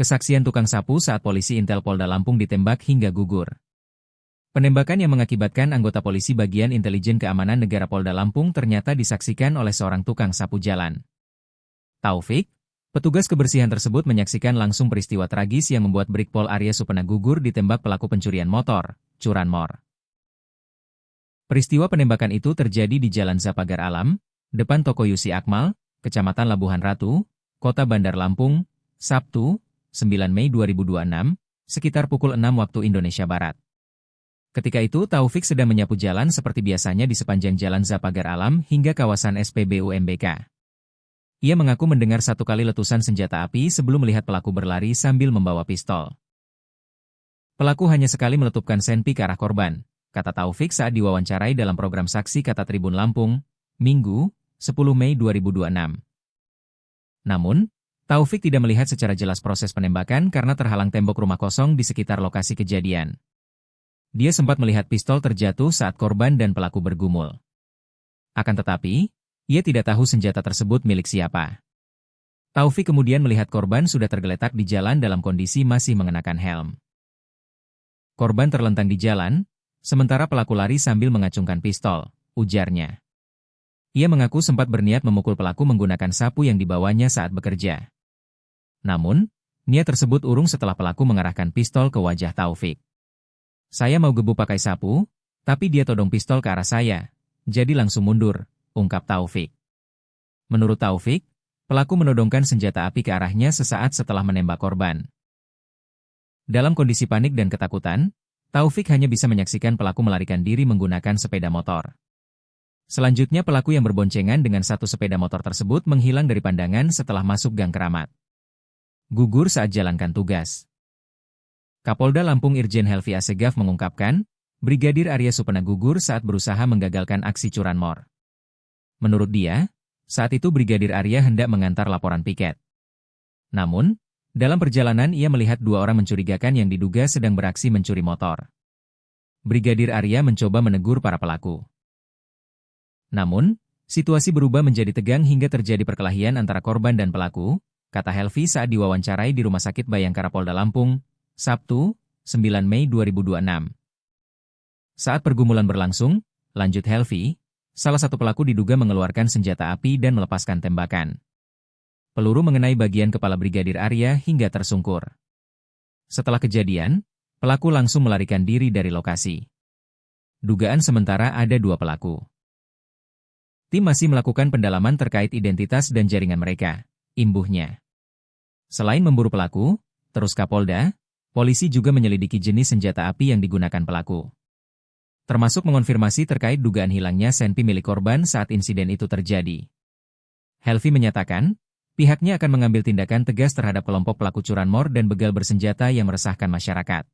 Kesaksian tukang sapu saat polisi Intel Polda Lampung ditembak hingga gugur. Penembakan yang mengakibatkan anggota polisi bagian intelijen keamanan negara Polda Lampung ternyata disaksikan oleh seorang tukang sapu jalan. Taufik, petugas kebersihan tersebut menyaksikan langsung peristiwa tragis yang membuat Brigpol Arya Supena gugur ditembak pelaku pencurian motor, curanmor. Peristiwa penembakan itu terjadi di Jalan Zapagar Alam, depan toko Yusi Akmal, Kecamatan Labuhan Ratu, Kota Bandar Lampung, Sabtu, 9 Mei 2026, sekitar pukul 6 waktu Indonesia Barat. Ketika itu Taufik sedang menyapu jalan seperti biasanya di sepanjang Jalan Zapagar Alam hingga kawasan SPBU MBK. Ia mengaku mendengar satu kali letusan senjata api sebelum melihat pelaku berlari sambil membawa pistol. Pelaku hanya sekali meletupkan senpi ke arah korban, kata Taufik saat diwawancarai dalam program Saksi Kata Tribun Lampung, Minggu, 10 Mei 2026. Namun, Taufik tidak melihat secara jelas proses penembakan karena terhalang tembok rumah kosong di sekitar lokasi kejadian. Dia sempat melihat pistol terjatuh saat korban dan pelaku bergumul. Akan tetapi, ia tidak tahu senjata tersebut milik siapa. Taufik kemudian melihat korban sudah tergeletak di jalan dalam kondisi masih mengenakan helm. Korban terlentang di jalan, sementara pelaku lari sambil mengacungkan pistol, ujarnya. Ia mengaku sempat berniat memukul pelaku menggunakan sapu yang dibawanya saat bekerja. Namun, niat tersebut urung setelah pelaku mengarahkan pistol ke wajah Taufik. Saya mau gebuk pakai sapu, tapi dia todong pistol ke arah saya, jadi langsung mundur, ungkap Taufik. Menurut Taufik, pelaku menodongkan senjata api ke arahnya sesaat setelah menembak korban. Dalam kondisi panik dan ketakutan, Taufik hanya bisa menyaksikan pelaku melarikan diri menggunakan sepeda motor. Selanjutnya pelaku yang berboncengan dengan satu sepeda motor tersebut menghilang dari pandangan setelah masuk gang keramat. Gugur saat jalankan tugas. Kapolda Lampung Irjen Helvi Assegaf mengungkapkan, Brigadir Arya Supena gugur saat berusaha menggagalkan aksi curanmor. Menurut dia, saat itu Brigadir Arya hendak mengantar laporan piket. Namun, dalam perjalanan ia melihat dua orang mencurigakan yang diduga sedang beraksi mencuri motor. Brigadir Arya mencoba menegur para pelaku. Namun, situasi berubah menjadi tegang hingga terjadi perkelahian antara korban dan pelaku, kata Helvi saat diwawancarai di Rumah Sakit Bayangkara Polda Lampung, Sabtu, 9 Mei 2026. Saat pergumulan berlangsung, lanjut Helvi, salah satu pelaku diduga mengeluarkan senjata api dan melepaskan tembakan. Peluru mengenai bagian kepala Brigadir Arya hingga tersungkur. Setelah kejadian, pelaku langsung melarikan diri dari lokasi. Dugaan sementara ada dua pelaku. Tim masih melakukan pendalaman terkait identitas dan jaringan mereka, imbuhnya. Selain memburu pelaku, terus Kapolda, polisi juga menyelidiki jenis senjata api yang digunakan pelaku. Termasuk mengonfirmasi terkait dugaan hilangnya senpi milik korban saat insiden itu terjadi. Helvi menyatakan, pihaknya akan mengambil tindakan tegas terhadap kelompok pelaku curanmor dan begal bersenjata yang meresahkan masyarakat.